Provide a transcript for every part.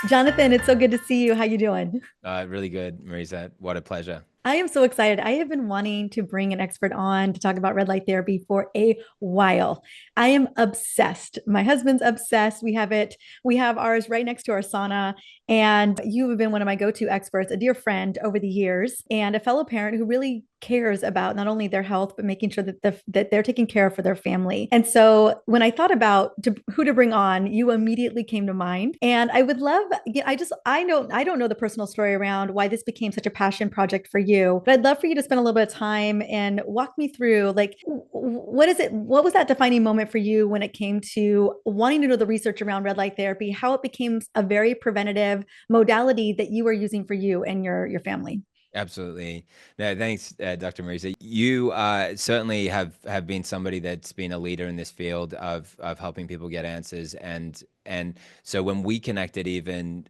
Jonathan, it's so good to see you. How you doing? Really good, Mariza. What a pleasure. I am so excited. I have been wanting to bring an expert on to talk about red light therapy for a while. I am obsessed. My husband's obsessed. We have ours right next to our sauna. And you have been one of my go-to experts, a dear friend over the years, and a fellow parent who really cares about not only their health, but making sure that they're taking care for their family. And so when I thought about who to bring on, you immediately came to mind. And I would love, I don't know the personal story around why this became such a passion project for you, but I'd love for you to spend a little bit of time and walk me through like, what is it? What was that defining moment for you when it came to wanting to know the research around red light therapy, how it became a very preventative modality that you are using for you and your family? Absolutely. No, thanks, Dr. Mariza. You certainly have been somebody that's been a leader in this field of helping people get answers. And so when we connected, even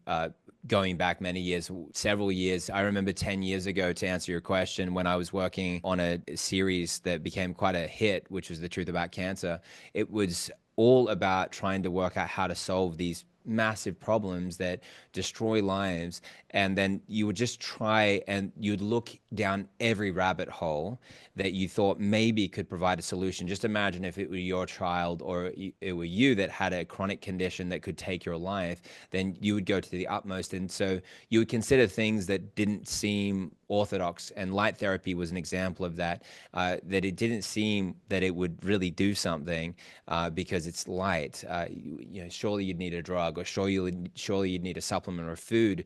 going back many years, several years, I remember 10 years ago, to answer your question, when I was working on a series that became quite a hit, which was The Truth About Cancer. It was all about trying to work out how to solve these massive problems that destroy lives. And then you would just try and you'd look down every rabbit hole that you thought maybe could provide a solution. Just imagine if it were your child or it were you that had a chronic condition that could take your life, then you would go to the utmost. And so you would consider things that didn't seem orthodox, and light therapy was an example of that. That it didn't seem that it would really do something because it's light. Surely you'd need a drug, or surely you'd need a supplement or food.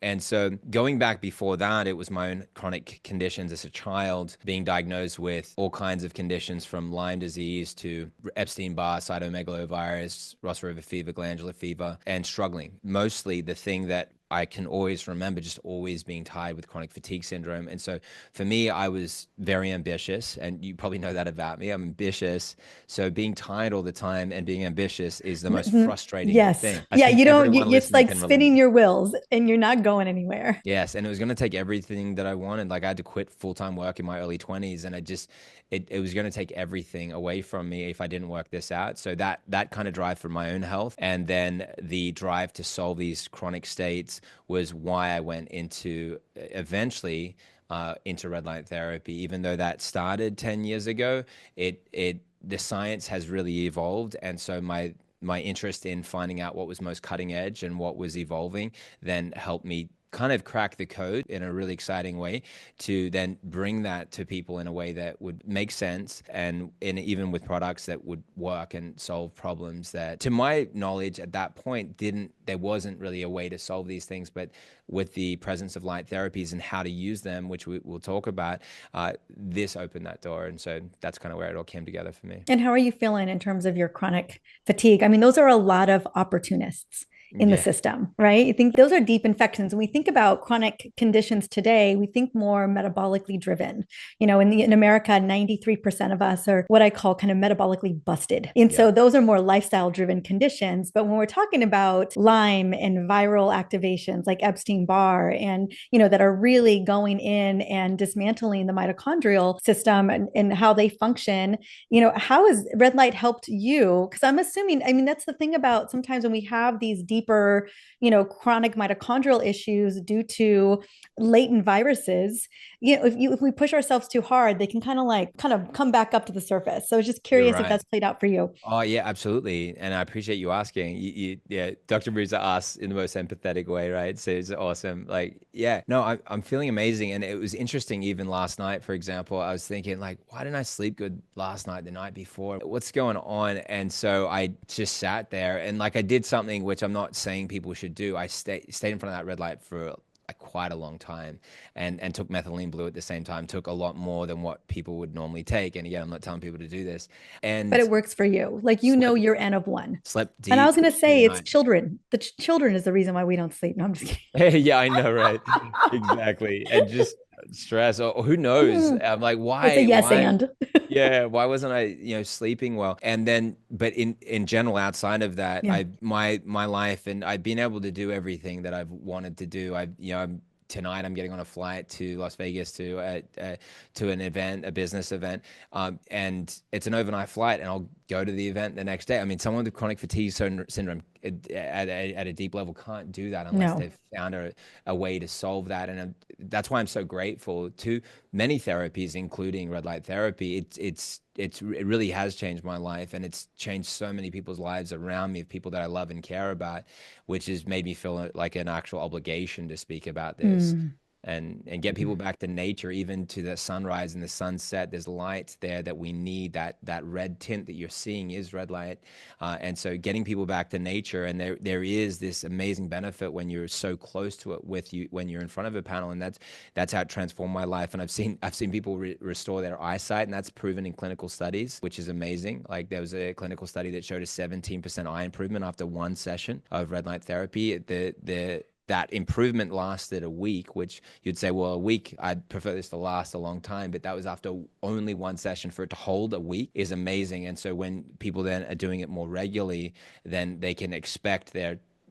And so going back before that, it was my own chronic conditions as a child, being diagnosed with all kinds of conditions from Lyme disease to Epstein-Barr, cytomegalovirus, Ross River fever, glandular fever, and struggling. Mostly the thing that I can always remember just always being tied with chronic fatigue syndrome. And so for me, I was very ambitious, and you probably know that about me. I'm ambitious. So being tired all the time and being ambitious is the most frustrating Yes. thing. I Yeah, think you don't, everyone it's listening like can relate. spinning your wheels and you're not going anywhere. Yes, and it was going to take everything that I wanted. Like I had to quit full-time work in my early 20s, and it was going to take everything away from me if I didn't work this out. So that kind of drive for my own health, and then the drive to solve these chronic states was why I went into eventually into red light therapy. Even though that started 10 years ago, the science has really evolved, and so my interest in finding out what was most cutting edge and what was evolving then helped me kind of crack the code in a really exciting way to then bring that to people in a way that would make sense, and even with products that would work and solve problems that, to my knowledge at that point, didn't there wasn't really a way to solve these things. But with the presence of light therapies and how to use them, which we'll talk about, this opened that door. And so that's kind of where it all came together for me. And how are you feeling in terms of your chronic fatigue? I mean, those are a lot of opportunists in the Yeah. system, right? You think those are deep infections. When we think about chronic conditions today, we think more metabolically driven. In America, 93% of us are what I call kind of metabolically busted. And Yeah. so those are more lifestyle driven conditions. But when we're talking about Lyme and viral activations like Epstein-Barr that are really going in and dismantling the mitochondrial system and how they function, how has red light helped you? Because I'm assuming, I mean, that's the thing about sometimes when we have these deeper, chronic mitochondrial issues due to latent viruses, if we push ourselves too hard, they can kind of come back up to the surface. So I was just You're curious if right. that's played out for you. Oh yeah, absolutely, and I appreciate you asking. Yeah, Dr. Mariza asked in the most empathetic way, right? So it's awesome. Like, yeah, no, I'm feeling amazing, and it was interesting. Even last night, for example, I was thinking like, why didn't I sleep good last night, the night before? What's going on? And so I just sat there, and like I did something which I'm not saying people should do. I stayed in front of that red light for quite a long time, and took methylene blue at the same time. Took a lot more than what people would normally take. And again, I'm not telling people to do this. But And it works for you. Like, slept you're N of one. slept And I was deep going to through the say it's night. children. The children is the reason why we don't sleep. No, I'm just Yeah, I know, right? Exactly. And just stress, or who knows? kidding. I'm like, It's a yes why? and. Yeah, why wasn't I, sleeping well? And then, but in general, outside of that, Yeah. my life, and I've been able to do everything that I've wanted to do. Tonight I'm getting on a flight to Las Vegas to an event, a business event, and it's an overnight flight, and I'll go to the event the next day. I mean, someone with chronic fatigue syndrome at a deep level can't do that unless No. they've found a way to solve that. And that's why I'm so grateful to many therapies, including red light therapy. It really has changed my life, and it's changed so many people's lives around me, of people that I love and care about, which has made me feel like an actual obligation to speak about this Mm. and get people back to nature, even to the sunrise and the sunset. There's light there that we need. That red tint that you're seeing is red light, and so getting people back to nature. And there is this amazing benefit when you're so close to it with you when you're in front of a panel, and that's how it transformed my life. And I've seen people restore their eyesight, and that's proven in clinical studies, which is amazing. Like there was a clinical study that showed a 17% eye improvement after one session of red light therapy. That improvement lasted a week, which you'd say, well, a week, I'd prefer this to last a long time. But that was after only one session. For it to hold a week is amazing. And so when people then are doing it more regularly, then they can expect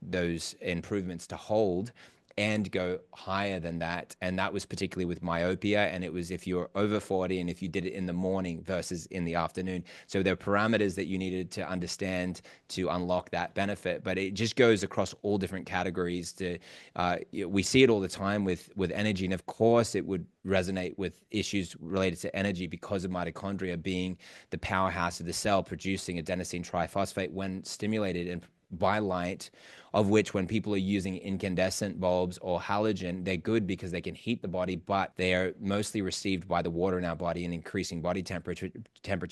those improvements to hold and go higher than that. And that was particularly with myopia. And it was if you're over 40 and if you did it in the morning versus in the afternoon. So there are parameters that you needed to understand to unlock that benefit. But it just goes across all different categories. We see it all the time with energy. And of course, it would resonate with issues related to energy because of mitochondria being the powerhouse of the cell, producing adenosine triphosphate when stimulated and by light, of which when people are using incandescent bulbs or halogen, they're good because they can heat the body, but they are mostly received by the water in our body and increasing body temperature,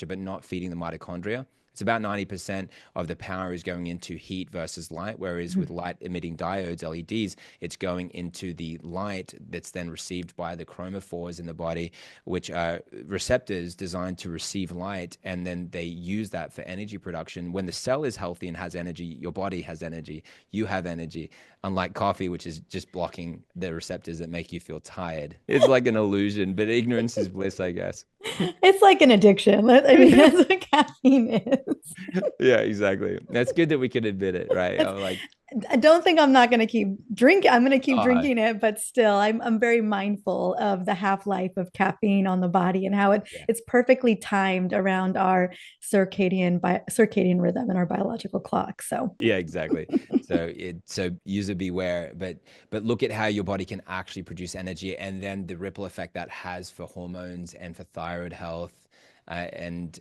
but not feeding the mitochondria. It's about 90% of the power is going into heat versus light, whereas with light emitting diodes, LEDs, it's going into the light that's then received by the chromophores in the body, which are receptors designed to receive light, and then they use that for energy production. When the cell is healthy and has energy, your body has energy, you have energy, unlike coffee, which is just blocking the receptors that make you feel tired. It's like an illusion, but ignorance is bliss, I guess. It's like an addiction. I mean, that's what caffeine is. Yeah, exactly. That's good that we could admit it, right? It's, I'm like, I don't think I'm not going to keep drinking. I'm going to keep oh, drinking it, but still, I'm very mindful of the half life of caffeine on the body and how yeah, it's perfectly timed around our circadian rhythm and our biological clock. So yeah, exactly. So user beware, but look at how your body can actually produce energy, and then the ripple effect that has for hormones and for thyroid health. And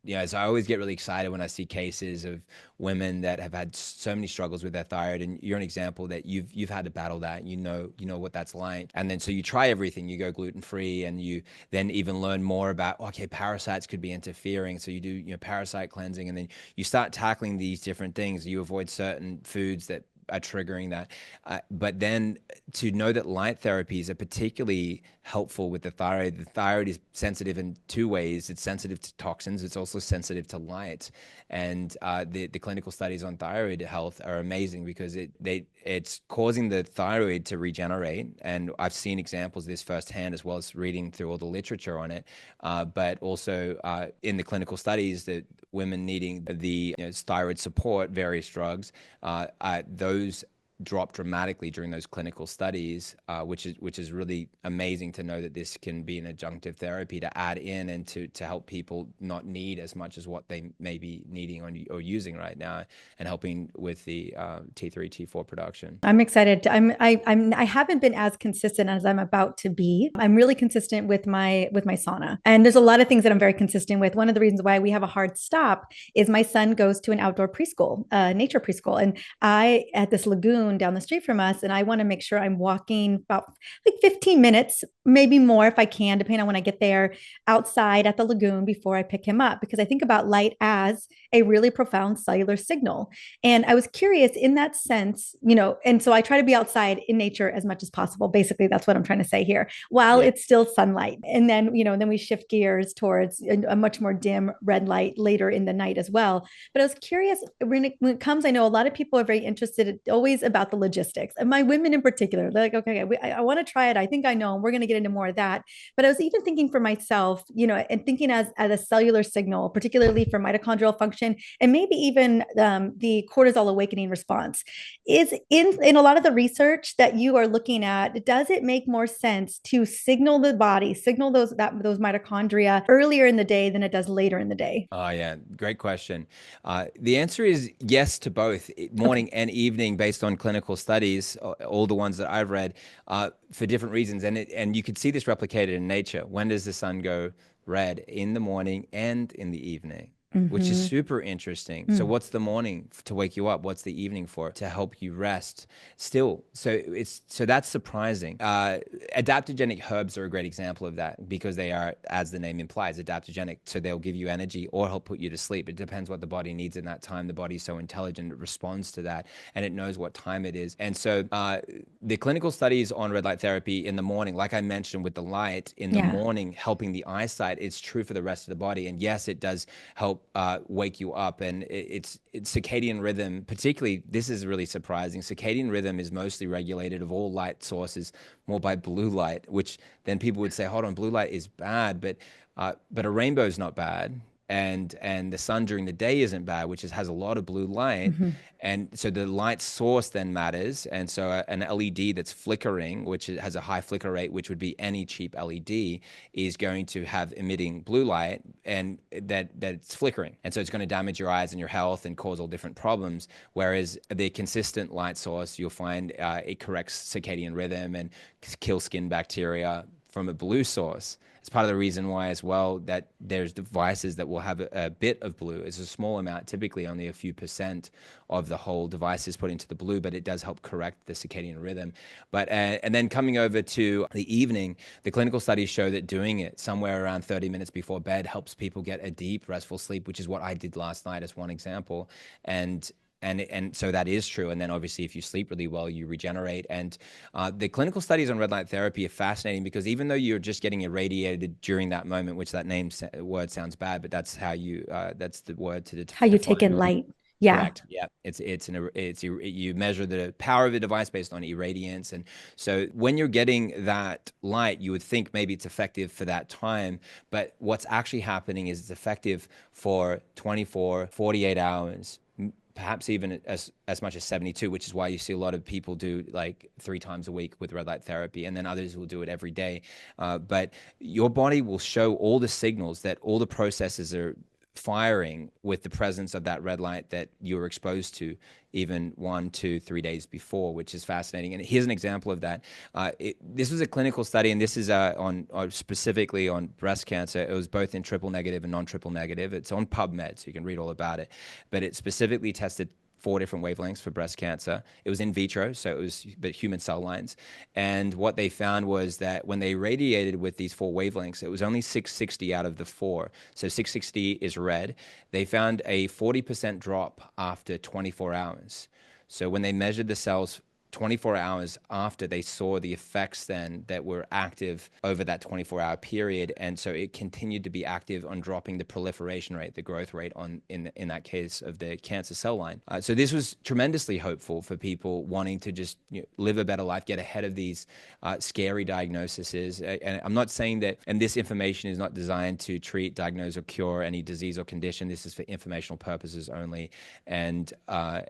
so I always get really excited when I see cases of women that have had so many struggles with their thyroid, and you're an example that you've had to battle that. You know what that's like, and then so you try everything. You go gluten free, and you then even learn more about, okay, parasites could be interfering. So you do parasite cleansing, and then you start tackling these different things. You avoid certain foods that are triggering that. But then to know that light therapies are particularly helpful with the thyroid. The thyroid is sensitive in two ways. It's sensitive to toxins. It's also sensitive to light. And the clinical studies on thyroid health are amazing because it's causing the thyroid to regenerate. And I've seen examples of this firsthand, as well as reading through all the literature on it. But also in the clinical studies, that women needing the thyroid support, various drugs, those drop dramatically during those clinical studies, which is really amazing to know that this can be an adjunctive therapy to add in and to help people not need as much as what they may be needing or using right now, and helping with the T3 T4 production. I'm excited. I haven't been as consistent as I'm about to be. I'm really consistent with my sauna. And there's a lot of things that I'm very consistent with. One of the reasons why we have a hard stop is my son goes to an outdoor preschool, nature preschool. And I at this lagoon down the street from us, and I want to make sure I'm walking about like 15 minutes, maybe more if I can, depending on when I get there, outside at the lagoon before I pick him up, because I think about light as a really profound cellular signal. And I was curious in that sense, and so I try to be outside in nature as much as possible. Basically, that's what I'm trying to say here, while Yeah. it's still sunlight. And then, then we shift gears towards a much more dim red light later in the night as well. But I was curious when it comes, I know a lot of people are very interested always about about the logistics. And my women in particular, they're like, okay, I want to try it. I think I know, and we're going to get into more of that. But I was even thinking for myself, and thinking as a cellular signal, particularly for mitochondrial function, and maybe even the cortisol awakening response, is in a lot of the research that you are looking at, does it make more sense to signal the body, signal those mitochondria earlier in the day than it does later in the day? Oh, yeah. Great question. The answer is yes to both Okay. morning and evening based on clinical studies, all the ones that I've read, for different reasons. And you could see this replicated in nature. When does the sun go red? In the morning and in the evening, which is Mm-hmm. super interesting. So Mm. what's the morning to wake you up? What's the evening for? To help you rest still. So that's surprising. Adaptogenic herbs are a great example of that because they are, as the name implies, adaptogenic. So they'll give you energy or help put you to sleep. It depends what the body needs in that time. The body's so intelligent, it responds to that and it knows what time it is. And so the clinical studies on red light therapy in the morning, like I mentioned with the light in the Yeah. morning, helping the eyesight, it's true for the rest of the body. And yes, it does help wake you up. And it's circadian rhythm, particularly, this is really surprising. Circadian rhythm is mostly regulated of all light sources more by blue light, which then people would say, hold on, blue light is bad, but a rainbow is not bad. And the sun during the day isn't bad, which has a lot of blue light. Mm-hmm. And so the light source then matters. And so an LED that's flickering, which has a high flicker rate, which would be any cheap LED, is going to have emitting blue light and that's flickering. And so it's going to damage your eyes and your health and cause all different problems. Whereas the consistent light source, you'll find it corrects circadian rhythm and kills skin bacteria from a blue source. It's part of the reason why as well that there's devices that will have a bit of blue. It's a small amount, typically only a few percent of the whole device is put into the blue, but it does help correct the circadian rhythm. But and then coming over to the evening, the clinical studies show that doing it somewhere around 30 minutes before bed helps people get a deep, restful sleep, which is what I did last night as one example. And so that is true. And then obviously, if you sleep really well, you regenerate. And the clinical studies on red light therapy are fascinating because even though you're just getting irradiated during that moment, which that word sounds bad, but that's how that's the word to How you take in define. light. Yeah. Correct. Yeah. You measure the power of a device based on irradiance. And so when you're getting that light, you would think maybe it's effective for that time, but what's actually happening is it's effective for 24, 48 hours, perhaps even as much as 72, which is why you see a lot of people do like 3 times a week with red light therapy, and then others will do it every day. But your body will show all the signals that all the processes are firing with the presence of that red light that you were exposed to even 1, 2, 3 days before, which is fascinating. And here's an example of that. This was a clinical study, and this is on specifically on breast cancer. It was both in triple negative and non-triple negative. It's on PubMed, so you can read all about it. But it specifically tested 4 different wavelengths for breast cancer. It was in vitro, so it was human cell lines. And what they found was that when they radiated with these 4 wavelengths, it was only 660 out of the 4. So 660 is red. They found a 40% drop after 24 hours. So when they measured the cells 24 hours after, they saw the effects then that were active over that 24-hour period. And so it continued to be active on dropping the proliferation rate, the growth rate in that case of the cancer cell line. So this was tremendously hopeful for people wanting to just live a better life, get ahead of these scary diagnoses. And I'm not saying that, and this information is not designed to treat, diagnose, or cure any disease or condition. This is for informational purposes only. And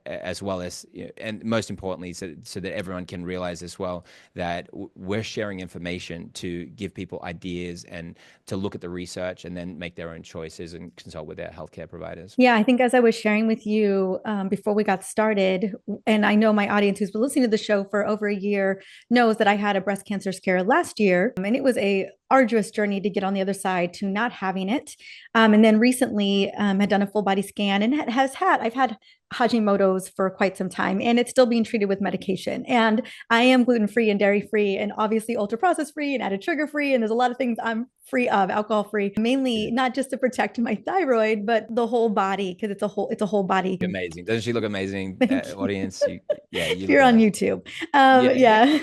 as well as, and most importantly, so that everyone can realize as well that we're sharing information to give people ideas and to look at the research and then make their own choices and consult with their healthcare providers. Yeah, I think as I was sharing with you before we got started, and I know my audience who's been listening to the show for over a year knows that I had a breast cancer scare last year, and it was a arduous journey to get on the other side to not having it. And then recently had done a full body scan and I've had Hashimoto's for quite some time, and it's still being treated with medication. And I am gluten free and dairy free, and obviously ultra processed free and added sugar free. And there's a lot of things I'm free of alcohol free, mainly Good. not just to protect my thyroid, but the whole body because it's a whole body. Amazing. Doesn't she look amazing, Thank you. audience? Yeah, you If look you're on amazing. YouTube. Yeah.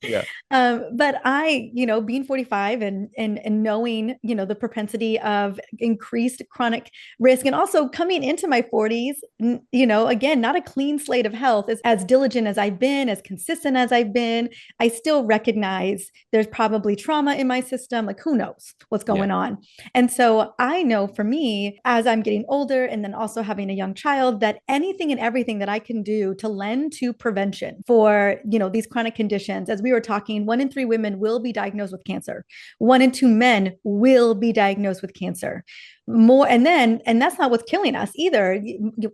Yeah. Yeah. But I, being 45 and knowing, the propensity of increased chronic risk and also coming into my 40s, again, not a clean slate of health, as diligent as I've been, as consistent as I've been, I still recognize there's probably trauma in my system. Like who knows what's Yeah. going on. And so I know for me, as I'm getting older and then also having a young child, that anything and everything that I can do to lend to prevention for, these chronic conditions, as we were talking, 1 in 3 women will be diagnosed with cancer. 1 in 2 men will be diagnosed with cancer. More, and that's not what's killing us either.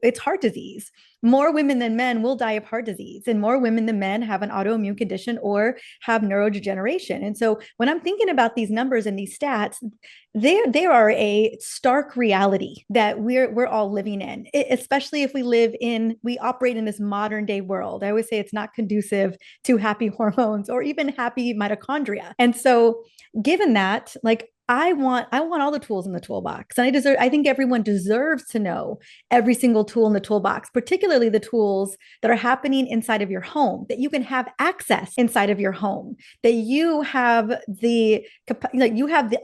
It's heart disease. More women than men will die of heart disease, and more women than men have an autoimmune condition or have neurodegeneration. And so when I'm thinking about these numbers and these stats, they are a stark reality that we're all living in, especially if we operate in this modern day world. I always say it's not conducive to happy hormones or even happy mitochondria. And so given that, like I want all the tools in the toolbox. And I think everyone deserves to know every single tool in the toolbox, particularly the tools that are happening inside of your home, that you can have access inside of your home, that you have the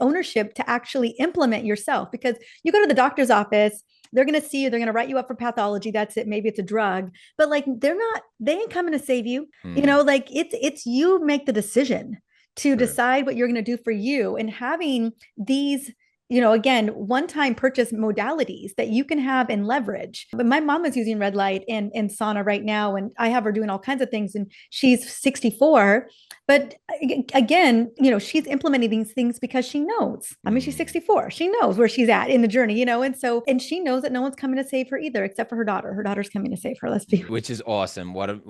ownership to actually implement yourself. Because you go to the doctor's office, they're going to see you, they're going to write you up for pathology, that's it, maybe it's a drug, but like they ain't coming to save you. Mm, Like it's you make the decision to true. decide what you're going to do for you, and having these, again, one-time purchase modalities that you can have and leverage. But my mom is using red light and sauna right now, and I have her doing all kinds of things, and she's 64. But again, she's implementing these things because she knows. I mean, she's Mm. 64. She knows where she's at in the journey, and she knows that no one's coming to save her either, except for her daughter. Her daughter's coming to save her. Let's be Which is awesome. What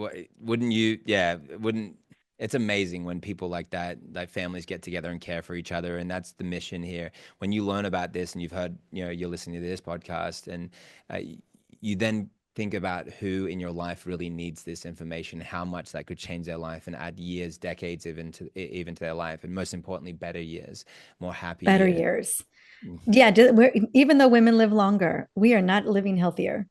wouldn't you? Yeah, wouldn't. It's amazing when people like that, like families get together and care for each other, and that's the mission here. When you learn about this, and you've heard, you're listening to this podcast, and uh, you then think about who in your life really needs this information, how much that could change their life and add years, decades, even to their life, and most importantly, better years, more happy better years. years. Mm. Yeah, even though women live longer, we are not living healthier.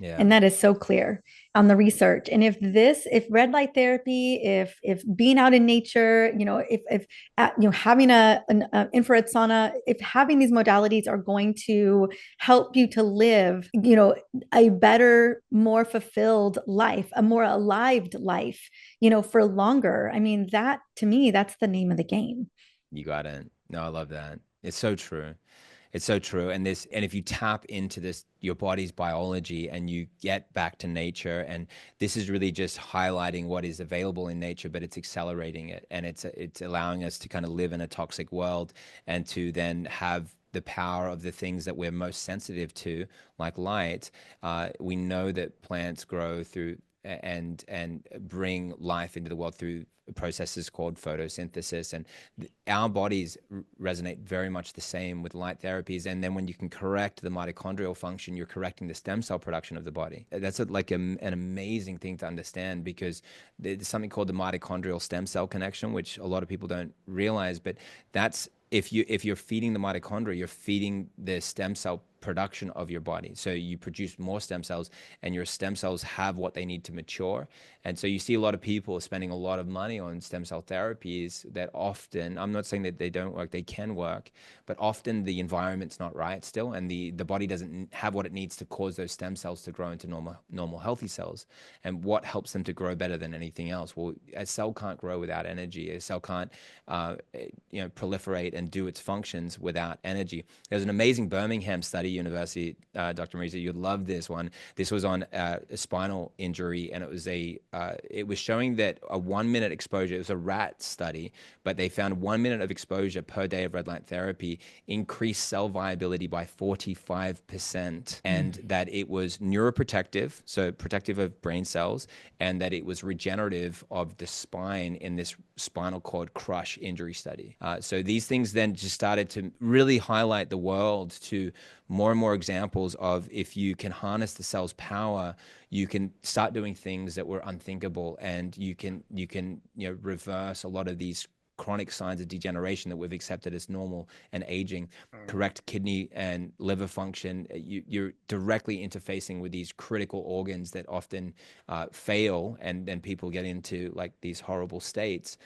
Yeah. And that is so clear on the research. And if red light therapy, if being out in nature, if having an infrared sauna, if having these modalities are going to help you to live, a better, more fulfilled life, a more alived life, for longer. I mean, that to me, that's the name of the game. You got it. No, I love that. It's so true. It's so true. And if you tap into this, your body's biology, and you get back to nature, and this is really just highlighting what is available in nature, but it's accelerating it, and it's allowing us to kind of live in a toxic world, and to then have the power of the things that we're most sensitive to, like light. We know that plants grow through and bring life into the world through processes called photosynthesis, and our bodies resonate very much the same with light therapies. And then when you can correct the mitochondrial function, you're correcting the stem cell production of the body. That's an amazing thing to understand, because there's something called the mitochondrial stem cell connection, which a lot of people don't realize, but that's if you're feeding the mitochondria, you're feeding the stem cell production of your body. So you produce more stem cells, and your stem cells have what they need to mature. And so you see a lot of people spending a lot of money on stem cell therapies that often, I'm not saying that they don't work, they can work, but often the environment's not right still, and the body doesn't have what it needs to cause those stem cells to grow into normal healthy cells. And what helps them to grow better than anything else? Well, a cell can't grow without energy. A cell can't proliferate and do its functions without energy. There's an amazing Birmingham study university, Dr. Mariza, you'd love this one. This was on a spinal injury, and it was showing that a 1 minute exposure, it was a rat study, but they found 1 minute of exposure per day of red light therapy increased cell viability by 45%, and that it was neuroprotective, so protective of brain cells, and that it was regenerative of the spine in this spinal cord crush injury study. So these things then just started to really highlight the world to more and more examples of, if you can harness the cell's power, you can start doing things that were unthinkable, and you can reverse a lot of these chronic signs of degeneration that we've accepted as normal and aging, correct kidney and liver function. You're directly interfacing with these critical organs that often fail, and then people get into like these horrible states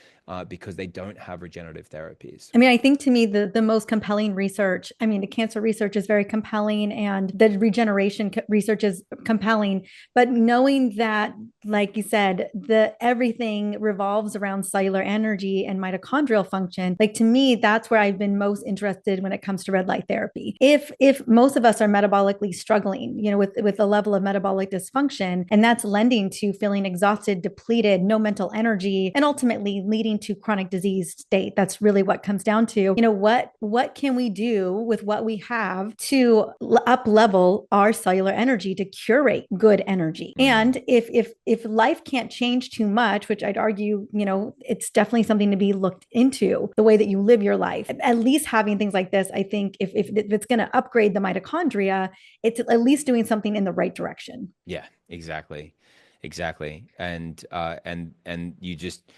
because they don't have regenerative therapies. I mean, I think to me, the most compelling research, I mean, the cancer research is very compelling and the regeneration research is compelling. But knowing that, like you said, the everything revolves around cellular energy and mitochondrial function, like to me, that's where I've been most interested when it comes to red light therapy. If most of us are metabolically struggling, with a level of metabolic dysfunction, and that's lending to feeling exhausted, depleted, no mental energy, and ultimately leading to chronic disease state. That's really what comes down to, what can we do with what we have to up level our cellular energy to curate good energy. And if life can't change too much, which I'd argue, it's definitely something to be looked into, the way that you live your life. At least having things like this, I think if it's going to upgrade the mitochondria, it's at least doing something in the right direction. Yeah, exactly. Exactly. And you just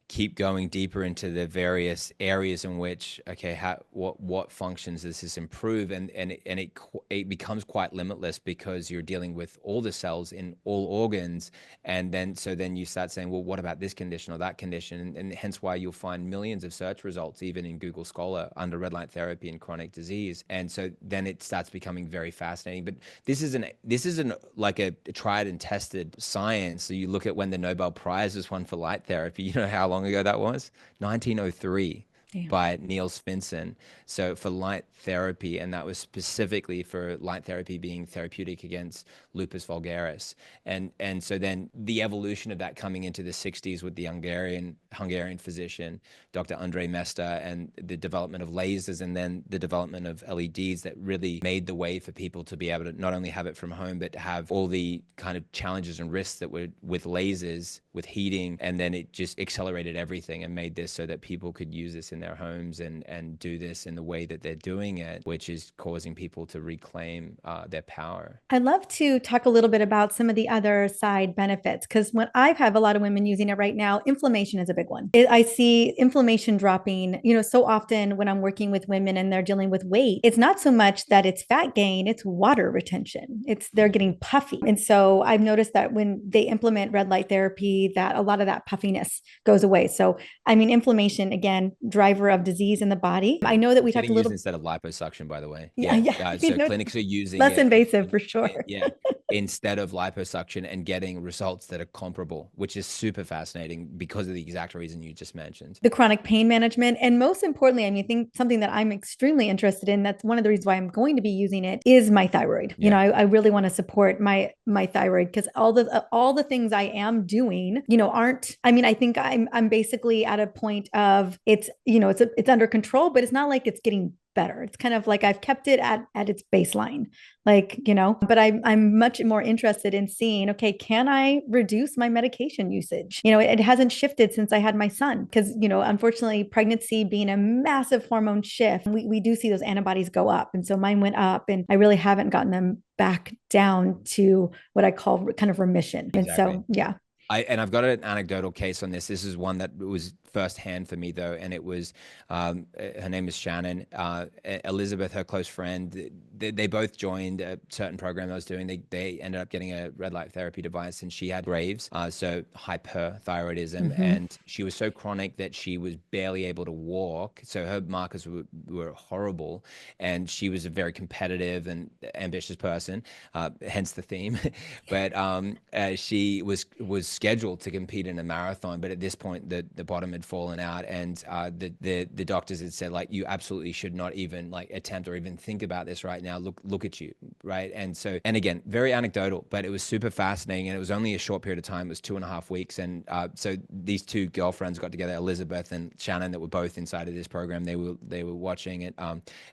keep going deeper into the various areas in which, okay, what functions does this improve, and it becomes quite limitless because you're dealing with all the cells in all organs, and then you start saying, well, what about this condition or that condition, and hence why you'll find millions of search results even in Google Scholar under red light therapy and chronic disease, and so then it starts becoming very fascinating. But this isn't like a tried and tested science. So you look at when the Nobel Prize was won for light therapy, you know how long ago that was? 1903. Damn. By Niels Finson. So for light therapy, and that was specifically for light therapy being therapeutic against lupus vulgaris. And so then the evolution of that coming into the 60s with the Hungarian physician, Dr. Andre Mesta, and the development of lasers, and then the development of LEDs that really made the way for people to be able to not only have it from home, but have all the kind of challenges and risks that were with lasers, with heating, and then it just accelerated everything and made this so that people could use this in their homes and do this in the way that they're doing it, which is causing people to reclaim their power. I'd love to talk a little bit about some of the other side benefits, because when I have a lot of women using it right now, inflammation is a big one. I see inflammation dropping, so often when I'm working with women and they're dealing with weight, it's not so much that it's fat gain, it's water retention. They're getting puffy. And so I've noticed that when they implement red light therapy, that a lot of that puffiness goes away. So, I mean, inflammation, again, driver of disease in the body. I know that we talked a little. Instead of liposuction, by the way. Yeah. So clinics are using less it invasive for sure. Instead of liposuction, and getting results that are comparable, which is super fascinating because of the exact reason you just mentioned. The chronic pain management. And most importantly, I mean, I think something that I'm extremely interested in, that's one of the reasons why I'm going to be using it, is my thyroid. Yeah. I really want to support my thyroid, because all the things I am doing, aren't, I mean, I think I'm basically at a point of it's under control, but it's not like it's getting better. It's kind of like I've kept it at its baseline, but I'm much more interested in seeing, okay, can I reduce my medication usage? It hasn't shifted since I had my son, because, unfortunately, pregnancy being a massive hormone shift, we do see those antibodies go up. And so mine went up, and I really haven't gotten them back down to what I call kind of remission. Exactly. And so, yeah. I've got an anecdotal case on this. This is one that was firsthand for me, though, and it was her name is Shannon. Elizabeth, her close friend, they both joined a certain program I was doing. They ended up getting a red light therapy device, and she had Graves, so hyperthyroidism, and she was so chronic that she was barely able to walk. So her markers were horrible, and she was a very competitive and ambitious person, hence the theme. But she was scheduled to compete in a marathon, but at this point the bottom had fallen out, and the doctors had said, like, you absolutely should not even like attempt or even think about this right now. Look at you, right? And so, and again, very anecdotal, but it was super fascinating, and it was only a short period of time. It was 2.5 weeks, and so these two girlfriends got together, Elizabeth and Shannon, that were both inside of this program. They were watching it,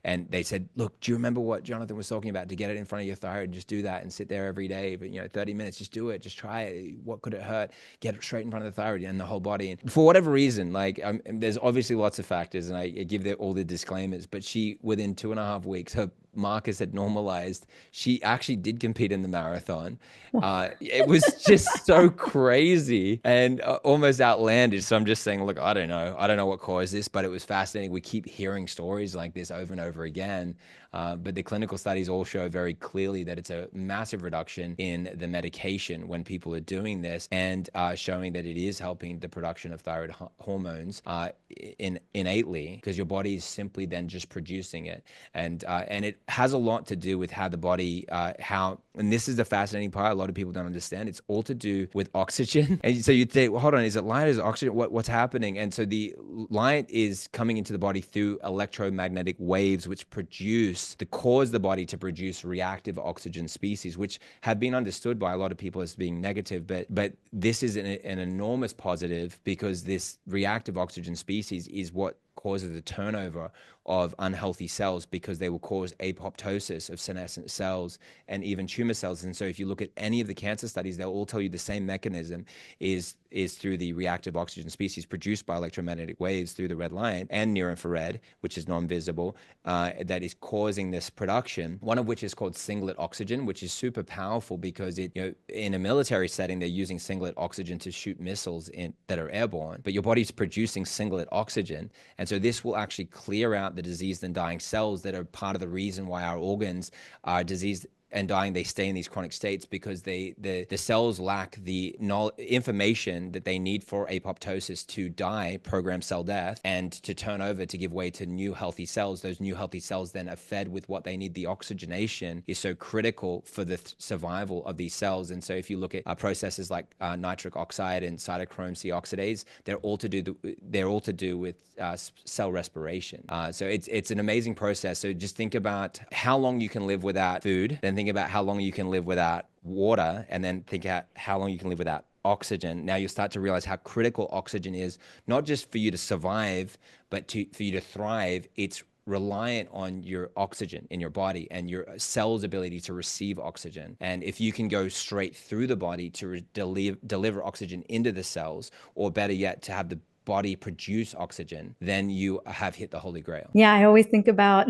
and they said, look, do you remember what Jonathan was talking about, to get it in front of your thyroid? Just do that and sit there every day, but 30 minutes, just do it, just try it. What could it hurt? Get it straight in front of the thyroid and the whole body. And for whatever reason, there's obviously lots of factors, and I give all the disclaimers, but she, within 2.5 weeks, markers had normalized, she actually did compete in the marathon. It was just so crazy and almost outlandish. So I'm just saying, look, I don't know. I don't know what caused this, but it was fascinating. We keep hearing stories like this over and over again. But the clinical studies all show very clearly that it's a massive reduction in the medication when people are doing this, and showing that it is helping the production of thyroid hormones innately, because your body is simply then just producing it. And it has a lot to do with how the body, and this is the fascinating part, a lot of people don't understand. It's all to do with oxygen. And so you'd think, well, hold on, is it light? Is it oxygen? What's happening? And so the light is coming into the body through electromagnetic waves, which cause the body to produce reactive oxygen species, which have been understood by a lot of people as being negative. But this is an enormous positive, because this reactive oxygen species is what causes the turnover of unhealthy cells, because they will cause apoptosis of senescent cells and even tumor cells. And so if you look at any of the cancer studies, they'll all tell you the same mechanism is through the reactive oxygen species produced by electromagnetic waves through the red light and near infrared, which is non-visible, that is causing this production, one of which is called singlet oxygen, which is super powerful because in a military setting, they're using singlet oxygen to shoot missiles that are airborne, but your body's producing singlet oxygen. And so this will actually clear out the diseased and dying cells that are part of the reason why our organs are diseased and dying. They stay in these chronic states because the cells lack the information that they need for apoptosis to die, program cell death, and to turn over to give way to new healthy cells. Those new healthy cells then are fed with what they need. The oxygenation is so critical for the survival of these cells. And so if you look at processes like nitric oxide and cytochrome C oxidase, they're all to do with cell respiration. So it's an amazing process. So just think about how long you can live without food, then think about how long you can live without water, and then think about how long you can live without oxygen. Now you'll start to realize how critical oxygen is, not just for you to survive, but for you to thrive. It's reliant on your oxygen in your body and your cells' ability to receive oxygen. And if you can go straight through the body to deliver oxygen into the cells, or better yet, to have the body produce oxygen, then you have hit the holy grail. Yeah, I always think about,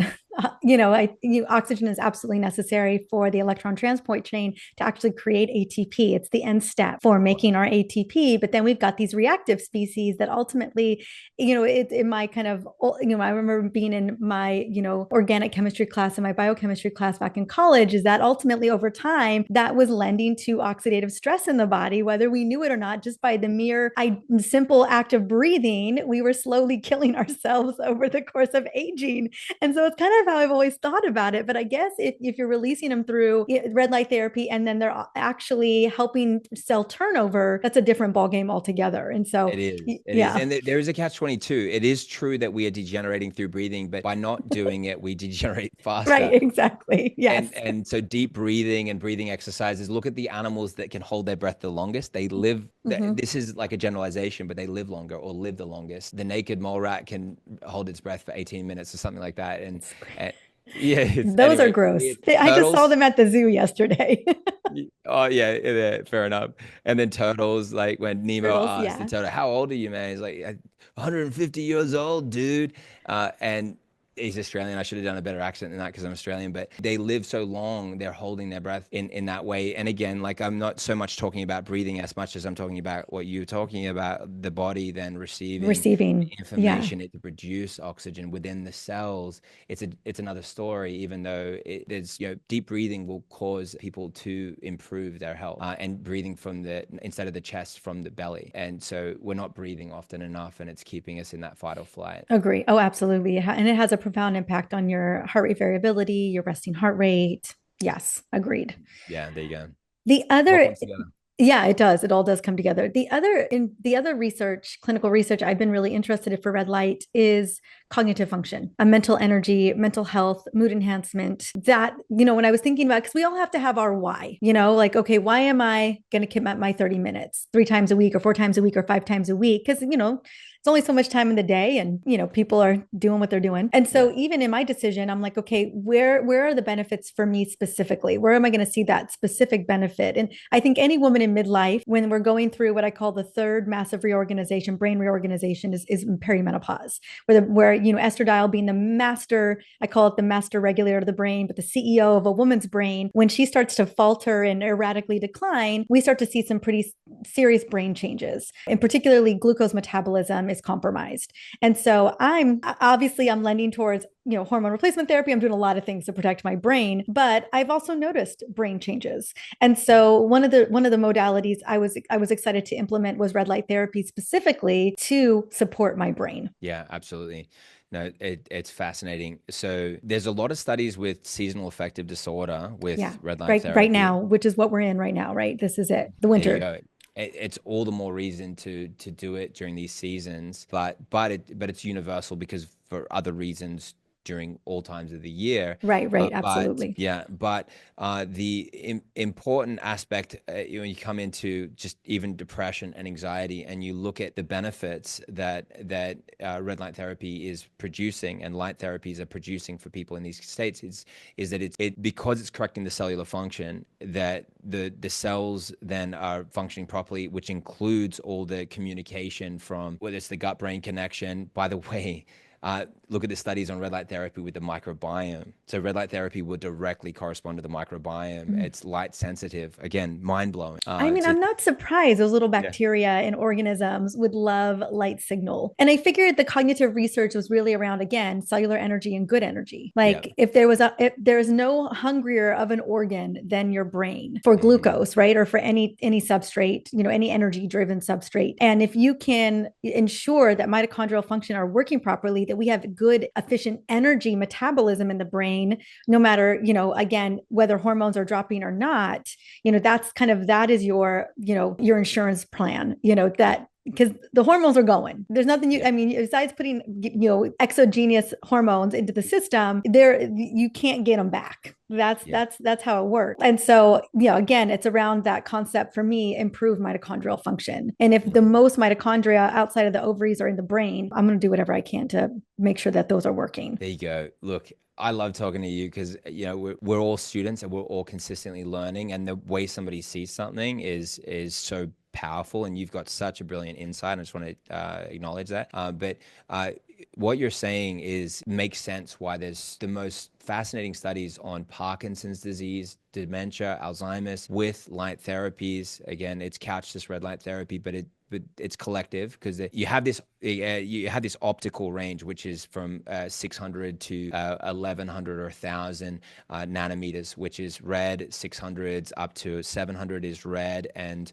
oxygen is absolutely necessary for the electron transport chain to actually create ATP. It's the end step for making our ATP. But then we've got these reactive species that ultimately, in my kind of, I remember being in my, organic chemistry class and my biochemistry class back in college, is that ultimately over time, that was lending to oxidative stress in the body, whether we knew it or not, just by the mere simple act of breathing, we were slowly killing ourselves over the course of aging. And so it's kind of how I've always thought about it. But I guess if you're releasing them through red light therapy and then they're actually helping cell turnover, that's a different ballgame altogether. And so it is. And there is a catch-22. It is true that we are degenerating through breathing, but by not doing it, we degenerate faster. Right, exactly. Yes. And so deep breathing and breathing exercises, look at the animals that can hold their breath the longest. They live, this is like a generalization, but they live longer or live the longest. The naked mole rat can hold its breath for 18 minutes or something like that. And yeah, those are gross. I just saw them at the zoo yesterday. Oh yeah, fair enough. And then turtles, like when Nemo asked the turtle, "How old are you, man?" He's like, 150 years old, dude. And he's Australian. I should have done a better accent than that because I'm Australian, but they live so long, they're holding their breath in that way. And again, like I'm not so much talking about breathing as much as I'm talking about what you're talking about, the body then receiving information to produce oxygen within the cells. It's another story, even though there's, deep breathing will cause people to improve their health, and breathing instead of the chest, from the belly. And so we're not breathing often enough, and it's keeping us in that fight or flight. Agree. Oh, absolutely. And it has a profound impact on your heart rate variability, your resting heart rate. Yes, agreed. Yeah, there you go. The other, yeah, it does. It all does come together. The other research, clinical research I've been really interested in for red light is cognitive function, a mental energy, mental health, mood enhancement. That, when I was thinking about, because we all have to have our why, like, okay, why am I going to commit my 30 minutes 3 times a week or 4 times a week or 5 times a week? Because, it's only so much time in the day, and people are doing what they're doing. And Yeah. so even in my decision, I'm like, okay, where are the benefits for me specifically? Where am I going to see that specific benefit? And I think any woman in midlife, when we're going through what I call the third massive reorganization, brain reorganization, is perimenopause, where estradiol being the master, I call it the master regulator of the brain, but the CEO of a woman's brain, when she starts to falter and erratically decline, we start to see some pretty serious brain changes. And particularly glucose metabolism is compromised. And so I'm lending towards hormone replacement therapy. I'm doing a lot of things to protect my brain, but I've also noticed brain changes. And so one of the modalities I was excited to implement was red light therapy, specifically to support my brain. Yeah, absolutely. No, it's fascinating. So there's a lot of studies with seasonal affective disorder Yeah. with red light Right therapy. now, which is what we're in right now, right? This is it. The There you winter. go. It's all the more reason to do it during these seasons, but it's universal because for other reasons during all times of the year. Right, But absolutely. yeah, but the important aspect when you come into just even depression and anxiety, and you look at the benefits that red light therapy is producing and light therapies are producing for people in these states, is that it because it's correcting the cellular function, that the cells then are functioning properly, which includes all the communication from whether it's the gut brain connection. By the way, look at the studies on red light therapy with the microbiome. So red light therapy will directly correspond to the microbiome. Mm. It's light sensitive. Again, mind blowing. I mean, To I'm not surprised those little Yeah. bacteria and organisms would love light signal. And I figured the cognitive research was really around, again, cellular energy and good energy. Yeah. Like if there's no hungrier of an organ than your brain for Mhm. glucose, right? Or for any substrate, any energy driven substrate. And if you can ensure that mitochondrial function are working properly, that we have good, efficient energy metabolism in the brain, no matter, again, whether hormones are dropping or not, that is your insurance plan, that because the hormones are going. There's nothing Yeah. I mean, besides putting, exogenous hormones into the system, you can't get them back. That's Yeah. that's that's how it works. And so, again, it's around that concept for me, improve mitochondrial function. And if Yeah. the most mitochondria outside of the ovaries are in the brain, I'm going to do whatever I can to make sure that those are working. There you go. Look, I love talking to you because we're all students and we're all consistently learning, and the way somebody sees something is so powerful. And you've got such a brilliant insight. I just want to acknowledge that. But what you're saying makes sense. Why there's the most fascinating studies on Parkinson's disease, dementia, Alzheimer's with light therapies. Again, it's couched as red light therapy, but it's collective because you have this optical range, which is from 600 to 1100 or 1000 nanometers, which is red. 600s up to 700 is red, and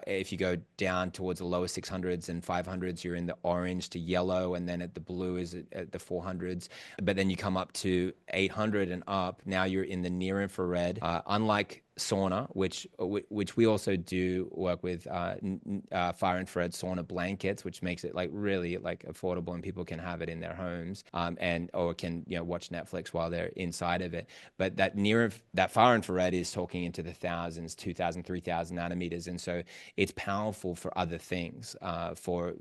if you go down towards the lower 600s and 500s, you're in the orange to yellow, and then at the blue is at the 400s. But then you come up to 800 and up. Now you're in the near infrared. Unlike sauna, which we also do work with far infrared sauna blankets, which makes it like really like affordable, and people can have it in their homes, or can watch Netflix while they're inside of it. But that far infrared is talking into the thousands, 2,000, 3,000 nanometers, and so it's powerful for other things, for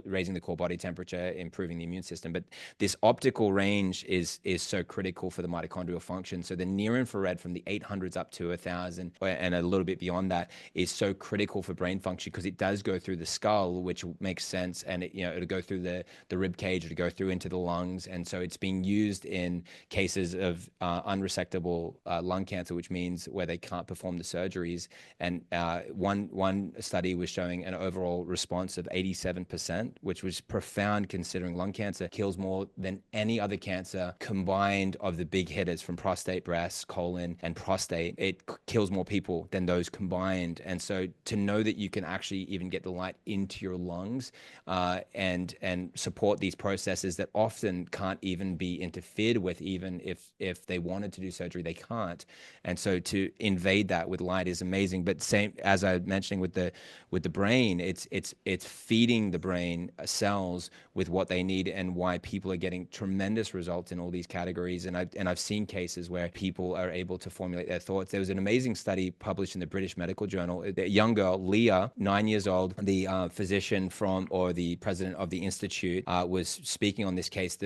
raising the core body temperature, improving the immune system. But this optical range is so critical for the mitochondrial function. So the near infrared from the 800s up to 1,000 and a little bit beyond that is so critical for brain function because it does go through the skull, which makes sense, and it'll go through the rib cage, it'll go through into the lungs, and so it's being used in cases of unresectable lung cancer, which means where they can't perform the surgeries. And one study was showing an overall response of 87%, which was profound considering lung cancer kills more than any other cancer combined of the big hitters from prostate, breast, colon, and prostate. It kills more people than those combined. And so to know that you can actually even get the light into your lungs and support these processes that often can't even be interfered with, even if they wanted to do surgery, they can't. And so to invade that with light is amazing. But same as I was mentioning with the brain, it's feeding the brain cells with what they need, and why people are getting tremendous results in all these categories. And I've seen cases where people are able to formulate their thoughts thoughts. There was an amazing study published in the British Medical Journal. A young girl, Leah, 9 years old, the physician or the president of the institute was speaking on this case.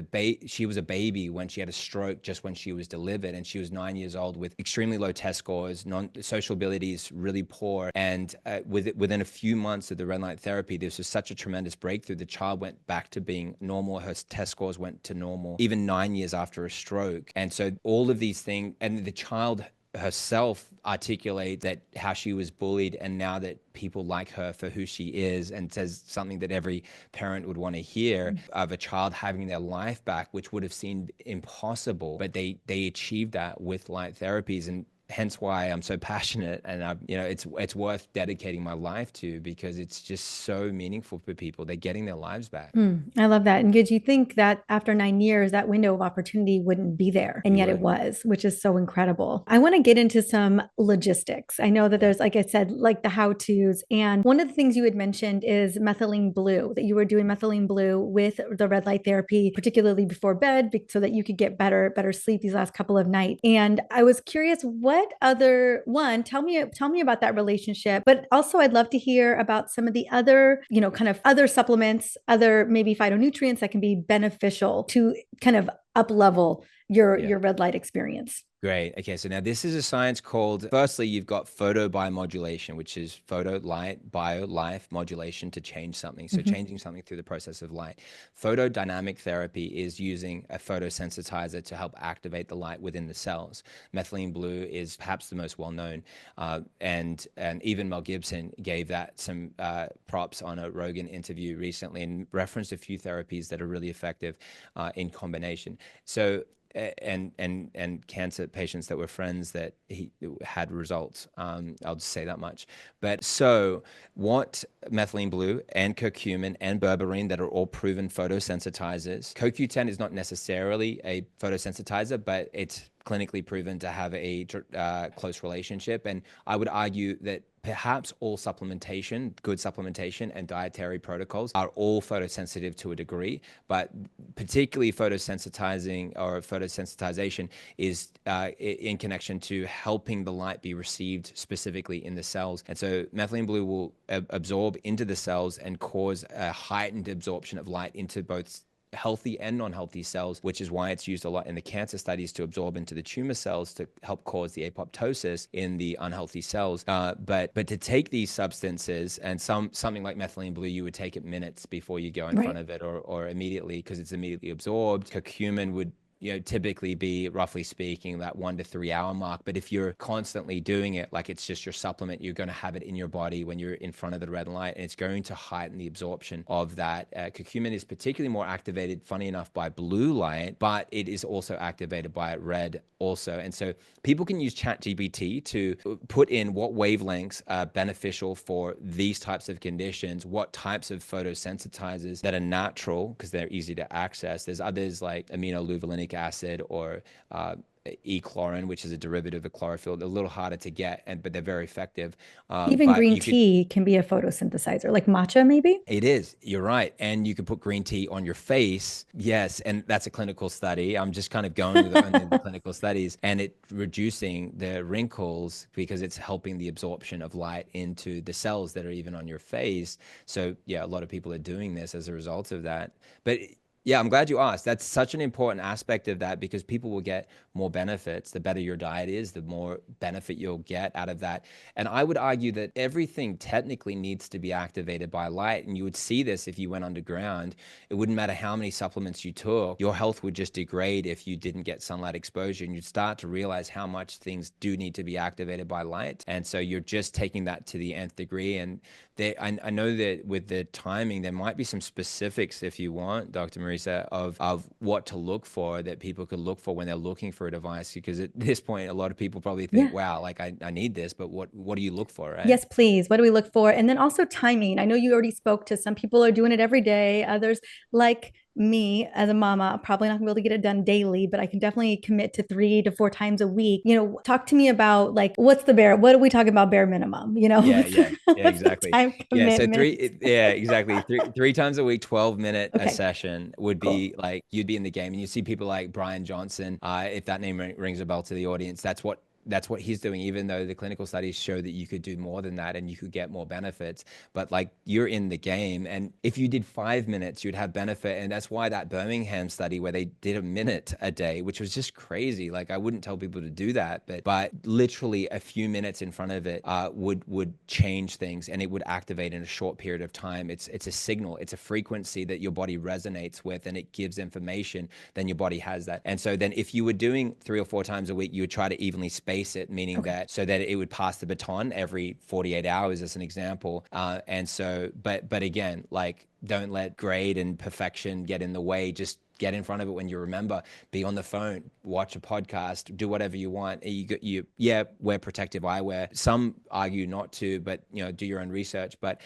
She was a baby when she had a stroke just when she was delivered, and she was 9 years old with extremely low test scores, social abilities really poor. And within a few months of the red light therapy, this was such a tremendous breakthrough. The child went back to being normal. Her test scores went to normal, even 9 years after a stroke. And so all of these things, and the child herself articulate that how she was bullied, and now that people like her for who she is, and says something that every parent would want to hear, of a child having their life back, which would have seemed impossible, but they achieved that with light therapies. And hence why I'm so passionate, and it's worth dedicating my life to, because it's just so meaningful for people. They're getting their lives back. I love that. And did you think that after 9 years, that window of opportunity wouldn't be there? And yet it was, which is so incredible. I want to get into some logistics. I know that there's, like I said, like the how-tos. And one of the things you had mentioned is methylene blue, that you were doing methylene blue with the red light therapy, particularly before bed, so that you could get better sleep these last couple of nights. And I was curious, what other one, tell me about that relationship, but also I'd love to hear about some of the other, kind of other supplements, other maybe phytonutrients that can be beneficial to kind of up level your red light experience. Great. Okay. So now this is a science called, firstly, you've got photobiomodulation, which is photo, light, bio, life, modulation to change something. So changing something through the process of light. Photodynamic therapy is using a photosensitizer to help activate the light within the cells. Methylene blue is perhaps the most well-known. And even Mel Gibson gave that some props on a Rogan interview recently, and referenced a few therapies that are really effective in combination. So and cancer patients that were friends that he had results. I'll just say that much. But so what methylene blue and curcumin and berberine, that are all proven photosensitizers. CoQ10 is not necessarily a photosensitizer, but it's clinically proven to have a close relationship. And I would argue that perhaps all supplementation, good supplementation and dietary protocols are all photosensitive to a degree, but particularly photosensitizing or photosensitization is in connection to helping the light be received specifically in the cells. And so methylene blue will absorb into the cells and cause a heightened absorption of light into both healthy and non-healthy cells, which is why it's used a lot in the cancer studies to absorb into the tumor cells to help cause the apoptosis in the unhealthy cells. But to take these substances, and something like methylene blue, you would take it minutes before you go in front of it, or immediately, because it's immediately absorbed. Curcumin would typically be, roughly speaking, that 1 to 3 hour mark. But if you're constantly doing it, like it's just your supplement, you're going to have it in your body when you're in front of the red light, and it's going to heighten the absorption of that. Curcumin is particularly more activated, funny enough, by blue light, but it is also activated by red also. And so people can use ChatGPT to put in what wavelengths are beneficial for these types of conditions, what types of photosensitizers that are natural because they're easy to access. There's others like aminoleuvolinic acid or E-chlorin, which is a derivative of chlorophyll. They're a little harder to get, but they're very effective. Even green tea can be a photosynthesizer, like matcha, maybe? It is. You're right. And you can put green tea on your face. Yes. And that's a clinical study. I'm just kind of going with the clinical studies, and it reducing the wrinkles because it's helping the absorption of light into the cells that are even on your face. So yeah, a lot of people are doing this as a result of that. But yeah, I'm glad you asked. That's such an important aspect of that, because people will get more benefits. The better your diet is, the more benefit you'll get out of that. And I would argue that everything technically needs to be activated by light. And you would see this if you went underground. It wouldn't matter how many supplements you took. Your health would just degrade if you didn't get sunlight exposure. And you'd start to realize how much things do need to be activated by light. And so you're just taking that to the nth degree. And I know that with the timing, there might be some specifics, if you want, Dr. Mariza, of what to look for, that people could look for when they're looking for a device. Because at this point, a lot of people probably think, wow, like I need this, but what do you look for, right? Yes, please. What do we look for? And then also timing. I know you already spoke to some people are doing it every day. Others, like me as a mama, probably not gonna be able to get it done daily, but I can definitely commit to 3 to 4 times a week. Talk to me about, like, what are we talking about bare minimum? Yeah, exactly. Time commitment. Exactly. Three times a week, 12-minute a session would be like, you'd be in the game. And you see people like Brian Johnson, if that name rings a bell to the audience, that's what that's what he's doing, even though the clinical studies show that you could do more than that and you could get more benefits. But like, you're in the game, and if you did 5 minutes, you'd have benefit. And that's why that Birmingham study where they did a minute a day, which was just crazy. Like, I wouldn't tell people to do that, but literally a few minutes in front of it would change things, and it would activate in a short period of time. It's a signal, it's a frequency that your body resonates with, and it gives information. Then your body has that. And so then if you were doing 3 or 4 times a week, you would try to evenly space it, meaning that so that it would pass the baton every 48 hours, as an example. And so, but again, like, don't let grade and perfection get in the way. Just get in front of it when you remember. Be on the phone, watch a podcast, do whatever you want. Yeah, wear protective eyewear. Some argue not to, but do your own research. But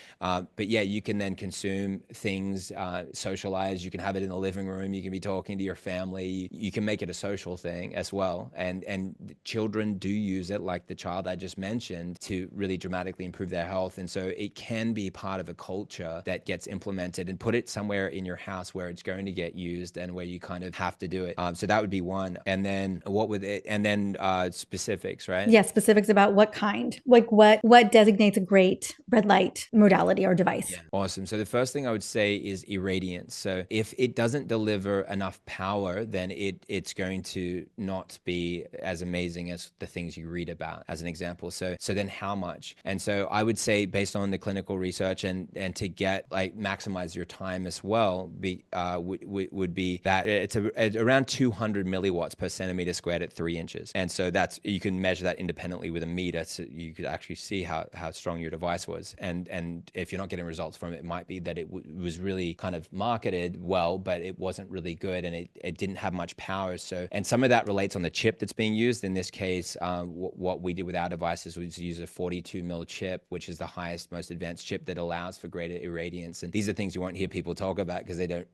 yeah, you can then consume things, socialize. You can have it in the living room. You can be talking to your family. You can make it a social thing as well. And children do use it, like the child I just mentioned, to really dramatically improve their health. And so it can be part of a culture that gets implemented, and put it somewhere in your house where it's going to get used and where you kind of have to do it. So that would be one. And then what would it, and then specifics, right? Yeah, specifics about what kind, like what designates a great red light modality or device. Yeah. Awesome. So the first thing I would say is irradiance. So if it doesn't deliver enough power, then it's going to not be as amazing as the things you read about, as an example. So then how much? And so I would say, based on the clinical research, and to get, like, maximize your time as well, would be that it's around 200 milliwatts per centimeter squared at 3 inches. And so you can measure that independently with a meter, so you could actually see how strong your device was. And if you're not getting results from it, it might be that it was really kind of marketed well, but it wasn't really good, and it didn't have much power. So, and some of that relates on the chip that's being used. In this case, what we did with our devices was use a 42 mil chip, which is the highest, most advanced chip that allows for greater irradiance. And these are things you won't hear people talk about, because they don't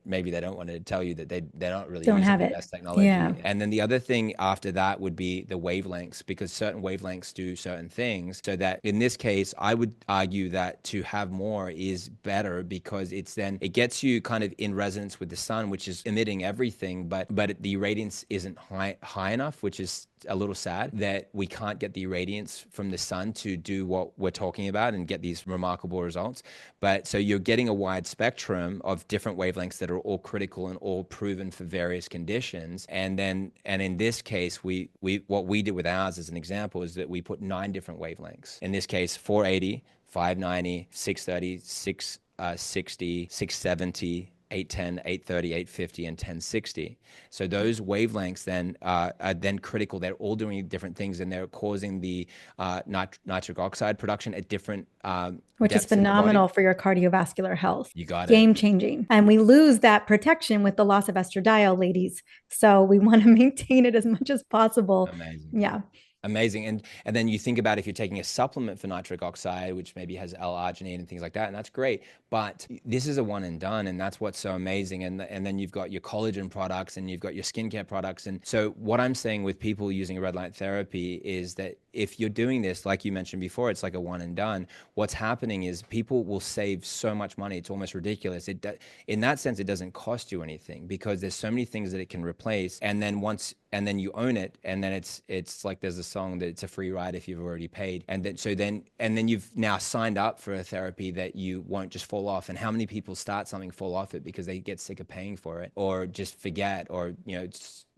want to tell you that they're not really using the best technology. Yeah. And then the other thing after that would be the wavelengths, because certain wavelengths do certain things. So that in this case, I would argue that to have more is better, because it gets you kind of in resonance with the sun, which is emitting everything, but the irradiance isn't high enough, which is a little sad that we can't get the irradiance from the sun to do what we're talking about and get these remarkable results. But so you're getting a wide spectrum of different wavelengths that are all critical and all proven for various conditions. And in this case, what we did with ours, as an example, is that we put 9 different wavelengths. In this case, 480, 590, 630, 660, 670, 810, 830, 850, and 1060. So those wavelengths then are then critical. They're all doing different things, and they're causing the nitric oxide production at different which is phenomenal for your cardiovascular health. You got it. Game changing. And we lose that protection with the loss of estradiol, ladies. So we want to maintain it as much as possible. Amazing. Yeah. Amazing. And then you think about if you're taking a supplement for nitric oxide, which maybe has L-arginine and things like that, and that's great. But this is a one and done, and that's what's so amazing. And then you've got your collagen products, and you've got your skincare products. And so what I'm saying with people using red light therapy is that if you're doing this, like you mentioned before, it's like a one and done. What's happening is people will save so much money. It's almost ridiculous. In that sense, it doesn't cost you anything, because there's so many things that it can replace. And then you own it, and then it's like there's a song that it's a free ride if you've already paid. And then you've now signed up for a therapy that you won't just fall off. And how many people start something, fall off it because they get sick of paying for it, or just forget, or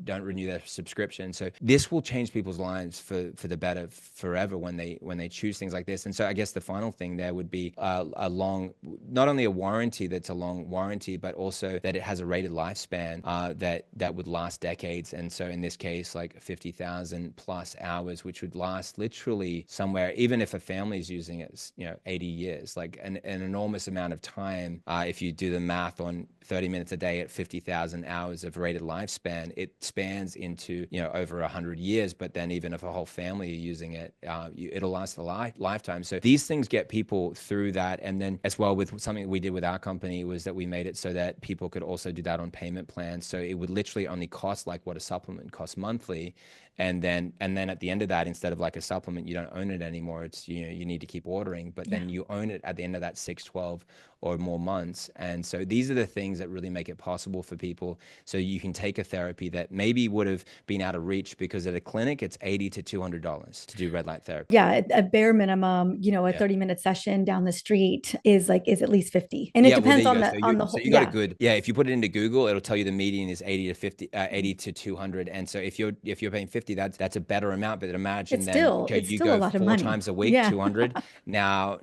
don't renew their subscription. So this will change people's lives for the better forever when they choose things like this. And so I guess the final thing there would be a long, not only a warranty that's a long warranty, but also that it has a rated lifespan that would last decades. And so in this case, like 50,000 plus hours, which would last literally somewhere, even if a family is using it, 80 years, like an enormous amount of time. If you do the math on 30 minutes a day at 50,000 hours of rated lifespan, it spans into, over 100 years. But then even if a whole family are using it, it'll last a lifetime. So these things get people through that. And then as well, with something that we did with our company, was that we made it so that people could also do that on payment plans. So it would literally only cost like what a supplement costs monthly. And then at the end of that, instead of like a supplement, you don't own it anymore. It's, you need to keep ordering, but Yeah. then you own it at the end of that 6, 12 or more months. And so these are the things that really make it possible for people. So you can take a therapy that maybe would have been out of reach, because at a clinic it's $80 to $200 to do red light therapy. Yeah, a bare minimum, a Yeah. 30-minute session down the street is at least 50. And it Yeah, well, there depends you on go. the So whole, you got a yeah. good, yeah. If you put it into Google, it'll tell you the median is 80 to 50, 80 to 200. And so if you're paying 50, that's a better amount. But imagine then, okay, It's you still a go lot of four money. times a week, Yeah. 200. Now,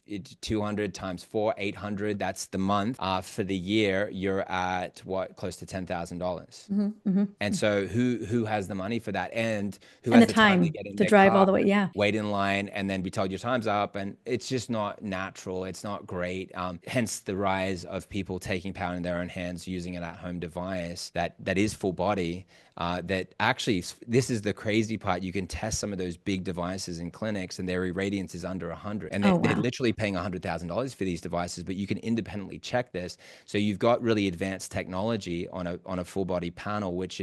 it's 200 times four, 800. That's the month. For the year, you're at what, close to $10,000. Hmm, hmm. And so who has the money for that, and who And has the the time to time get in to their drive all car, the way. Yeah. wait in line, and then be told your time's up? And it's just not natural. It's not great. Hence the rise of people taking power in their own hands, using an at-home device that is full body. That actually, this is the crazy part. You can test some of those big devices in clinics, and their irradiance is under 100, and Oh, they're wow. literally paying $100,000 for these devices. But you can independently check this. So you've got really advanced technology on a full body panel, which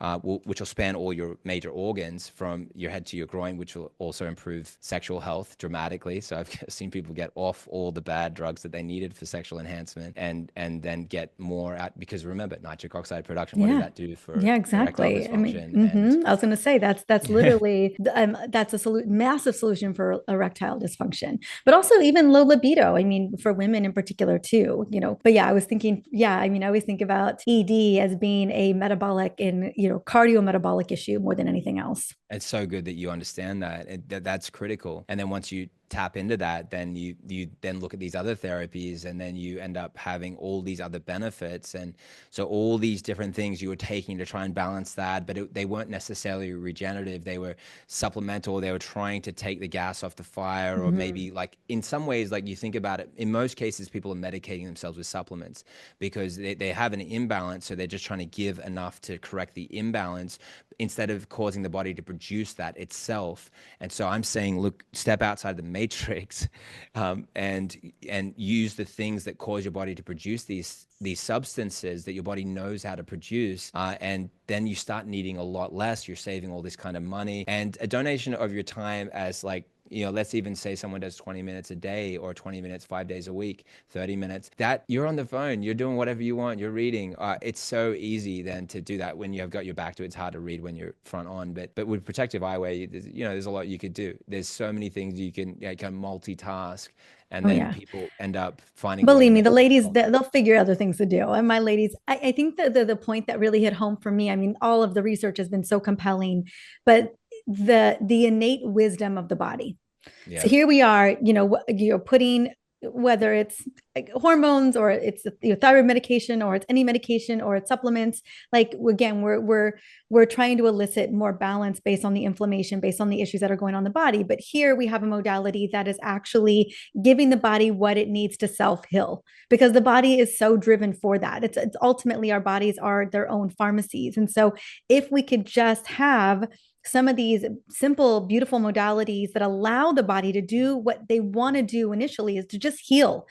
will span all your major organs from your head to your groin, which will also improve sexual health dramatically. So I've seen people get off all the bad drugs that they needed for sexual enhancement, and then get more out, because remember, nitric oxide production, what does Yeah. that do for Yeah, erectile exactly. I mean, dysfunction? And I was going to say that's literally that's a massive solution for erectile dysfunction, but also even low libido. I mean, for women in particular too, But yeah, I was thinking, yeah, I mean, I always think about ED as being a metabolic and cardiometabolic issue more than anything else. it's so good that you understand that. That's critical. And then once you tap into that, then you then look at these other therapies, and then you end up having all these other benefits. And so all these different things you were taking to try and balance that, but they weren't necessarily regenerative. They were supplemental. They were trying to take the gas off the fire, or Mhm. maybe, like, in some ways, like, you think about it, in most cases people are medicating themselves with supplements because they have an imbalance. So they're just trying to give enough to correct the imbalance, instead of causing the body to produce that itself. And so I'm saying, look, step outside the matrix, and use the things that cause your body to produce these substances that your body knows how to produce, and then you start needing a lot less. You're saving all this kind of money, and a donation of your time, as like, let's even say someone does 20 minutes a day, or 20 minutes 5 days a week, 30 minutes, that you're on the phone, you're doing whatever you want, you're reading. It's so easy then to do that when you have got your back to it. It's hard to read when you're front on, but with protective eyewear, there's a lot you could do. There's so many things you can, kind of multitask, and Oh then yeah. people end up finding a way Believe to me, make the it ladies, possible. they'll figure other things to do. And my ladies, I think that the point that really hit home for me, I mean, all of the research has been so compelling, but the innate wisdom of the body. So Yeah. here we are, you're putting, whether it's like hormones, or it's thyroid medication, or it's any medication, or it's supplements. Like, again, we're trying to elicit more balance based on the inflammation, based on the issues that are going on in the body. But here we have a modality that is actually giving the body what it needs to self-heal, because the body is so driven for that. It's ultimately, our bodies are their own pharmacies. And so if we could just have some of these simple, beautiful modalities that allow the body to do what they want to do initially, is to just heal.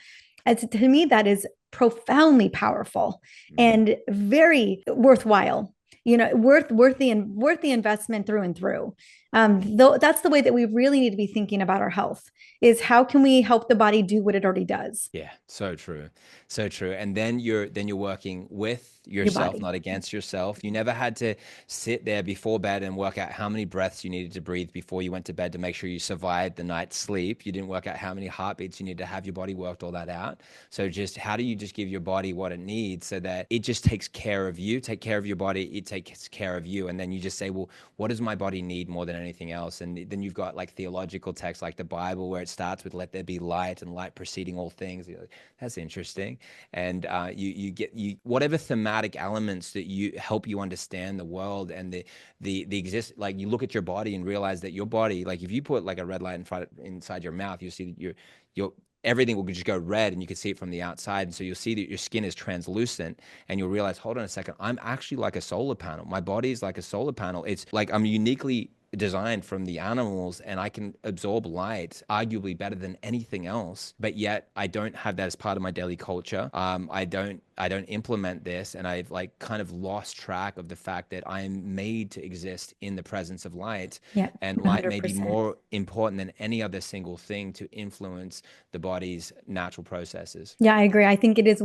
As to me, that is profoundly powerful Mhm. and very worthwhile. Worth the investment through and through. Though that's the way that we really need to be thinking about our health, is how can we help the body do what it already does? Yeah, so true. So true. And then you're working with Your yourself, body. not against yourself. You never had to sit there before bed and work out how many breaths you needed to breathe before you went to bed to make sure you survived the night's sleep. You didn't work out how many heartbeats you need to have. Your body worked all that out. So just how do you just give your body what it needs, so that it just takes care of you, take care of your body, it takes care of you. And then you just say, well, what does my body need more than anything else? And then you've got like theological texts like the Bible, where it starts with "Let there be light," and light preceding all things. You're like, that's interesting. And you get whatever thematic elements that you help you understand the world, and the exist. Like, you look at your body and realize that your body, like, if you put like a red light inside your mouth, you see that your everything will just go red, and you can see it from the outside. And so you'll see that your skin is translucent, and you'll realize, hold on a second, I'm actually like a solar panel. My body is like a solar panel. It's like I'm uniquely designed from the animals, and I can absorb light arguably better than anything else, but yet I don't have that as part of my daily culture. I don't implement this, and I've like kind of lost track of the fact that I am made to exist in the presence of light, Yeah, and light may be 100%. more important than any other single thing to influence the body's natural processes. Yeah, I agree. I think it is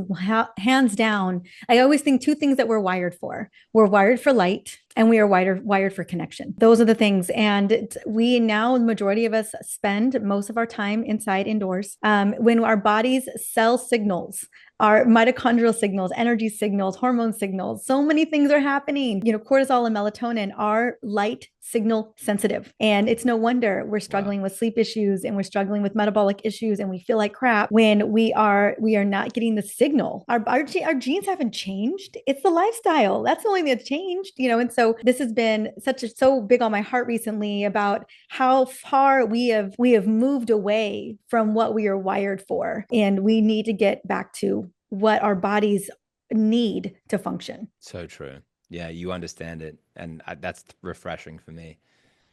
hands down. I always think two things that we're wired for. We're wired for light and we are wired for connection. Those are the things. And we now, the majority of us spend most of our time inside indoors. When our bodies sell signals, our mitochondrial signals, energy signals, hormone signals, so many things are happening. Cortisol and melatonin are light signal sensitive. And it's no wonder we're Wow. struggling with sleep issues and we're struggling with metabolic issues and we feel like crap when we are not getting the signal. Our genes haven't changed. It's the lifestyle. That's the only thing that's changed. And so this has been so big on my heart recently about how far we have moved away from what we are wired for. And we need to get back to what our bodies need to function. So true. Yeah, you understand it, and that's refreshing for me.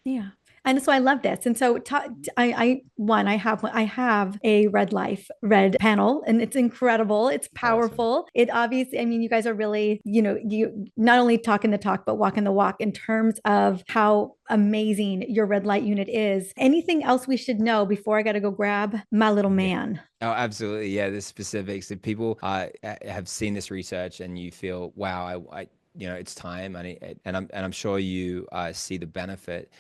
Yeah. And so I love this. And so I have a Red Life red panel and it's incredible. It's Awesome. powerful. It obviously, I mean, you guys are really, you not only talking the talk, but walking the walk in terms of how amazing your red light unit is. Anything else we should know before I got to go grab my little Yeah. man? Oh, absolutely. Yeah, the specifics. If people have seen this research and you feel, wow, it's time, and I'm sure you see the benefit.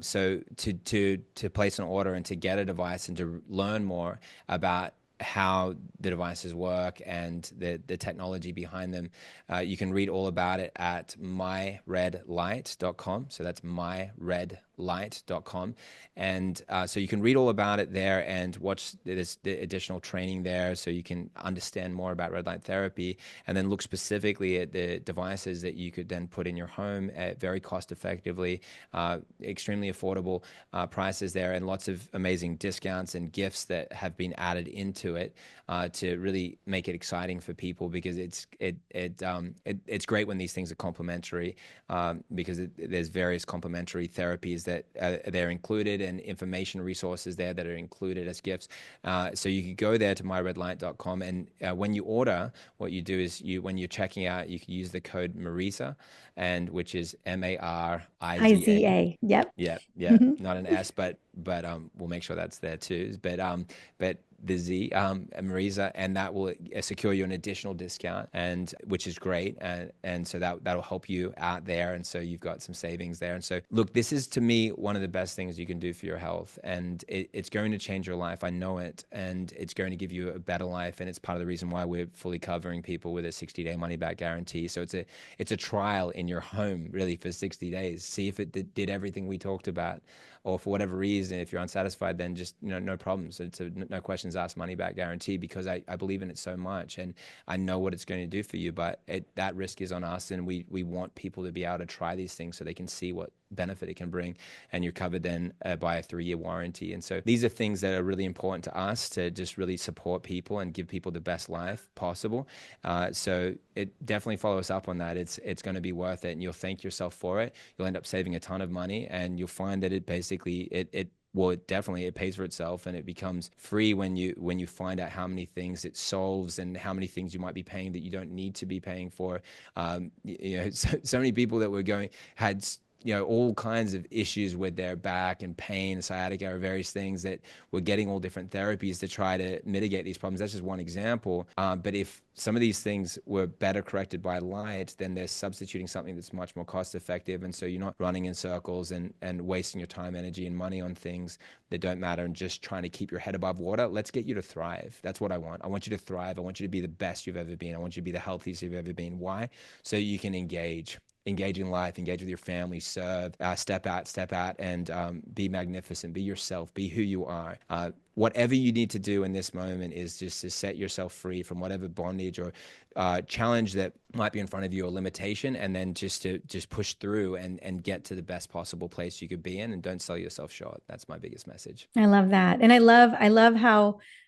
So to place an order and to get a device and to learn more about how the devices work and the technology behind them, you can read all about it at myredlight.com. So that's myredlight.com. And so you can read all about it there and watch this the additional training there so you can understand more about red light therapy, and then look specifically at the devices that you could then put in your home at very cost effectively, extremely affordable prices there, and lots of amazing discounts and gifts that have been added into it to really make it exciting for people, because it's great when these things are complementary, because there's various complementary therapies that they're included, and information resources there that are included as gifts. So you can go there to myredlight.com, and when you order, what you do is when you're checking out, you can use the code Mariza, and which is Mariza. IZA. Yep. Yeah, yeah, Mhm. not an S, but we'll make sure that's there too. But the Z, Mariza, and that will secure you an additional discount, and which is great, and so that'll help you out there, and so you've got some savings there. And so look, this is to me one of the best things you can do for your health, and it's going to change your life. I know it, and it's going to give you a better life, and it's part of the reason why we're fully covering people with a 60-day money back guarantee. So it's a trial in your home really for 60 days. See if it did everything we talked about, or for whatever reason, if you're unsatisfied, then just, no problems. It's a no questions asked money back guarantee, because I believe in it so much, and I know what it's going to do for you. But that risk is on us, and we want people to be able to try these things so they can see what benefit it can bring, and you're covered then by a 3-year warranty. And so these are things that are really important to us, to just really support people and give people the best life possible. So it definitely follow us up on that. It's going to be worth it, and you'll thank yourself for it. You'll end up saving a ton of money, and you'll find that it basically it pays for itself, and it becomes free when you find out how many things it solves and how many things you might be paying that you don't need to be paying for. So many people that were had all kinds of issues with their back and pain, sciatica, or various things, that we're getting all different therapies to try to mitigate these problems. That's just one example. But if some of these things were better corrected by light, then they're substituting something that's much more cost effective. And so you're not running in circles and wasting your time, energy, and money on things that don't matter, and just trying to keep your head above water. Let's get you to thrive. That's what I want. I want you to thrive. I want you to be the best you've ever been. I want you to be the healthiest you've ever been. Why? So you can engage in life, engage with your family, serve, step out, and be magnificent, be yourself, be who you are. whatever you need to do in this moment is just to set yourself free from whatever bondage or challenge that might be in front of you or limitation, and then just to push through and get to the best possible place you could be in, and don't sell yourself short. That's my biggest message. I love that. And I love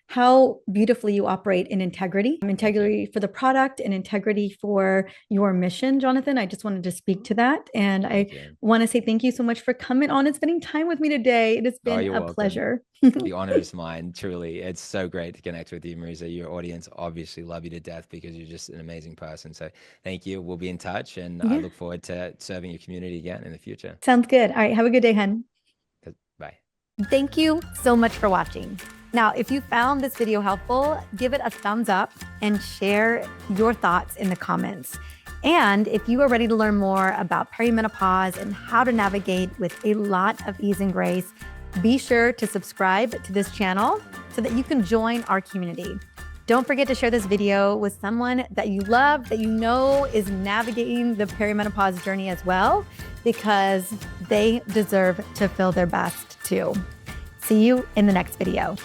how beautifully you operate in integrity, integrity for the product and integrity for your mission, Jonathan. I just wanted to speak to that. And I want to say thank you so much for coming on and spending time with me today. It has been a pleasure. The honor is mine, truly. It's so great to connect with you, Mariza. Your audience obviously love you to death because you're just an amazing person. So thank you. We'll be in touch, and I look forward to serving your community again in the future. Sounds good. All right. Have a good day, hun. Bye. Thank you so much for watching. Now, if you found this video helpful, give it a thumbs up and share your thoughts in the comments. And if you are ready to learn more about perimenopause and how to navigate with a lot of ease and grace, be sure to subscribe to this channel so that you can join our community. Don't forget to share this video with someone that you love, that you know is navigating the perimenopause journey as well, because they deserve to feel their best too. See you in the next video.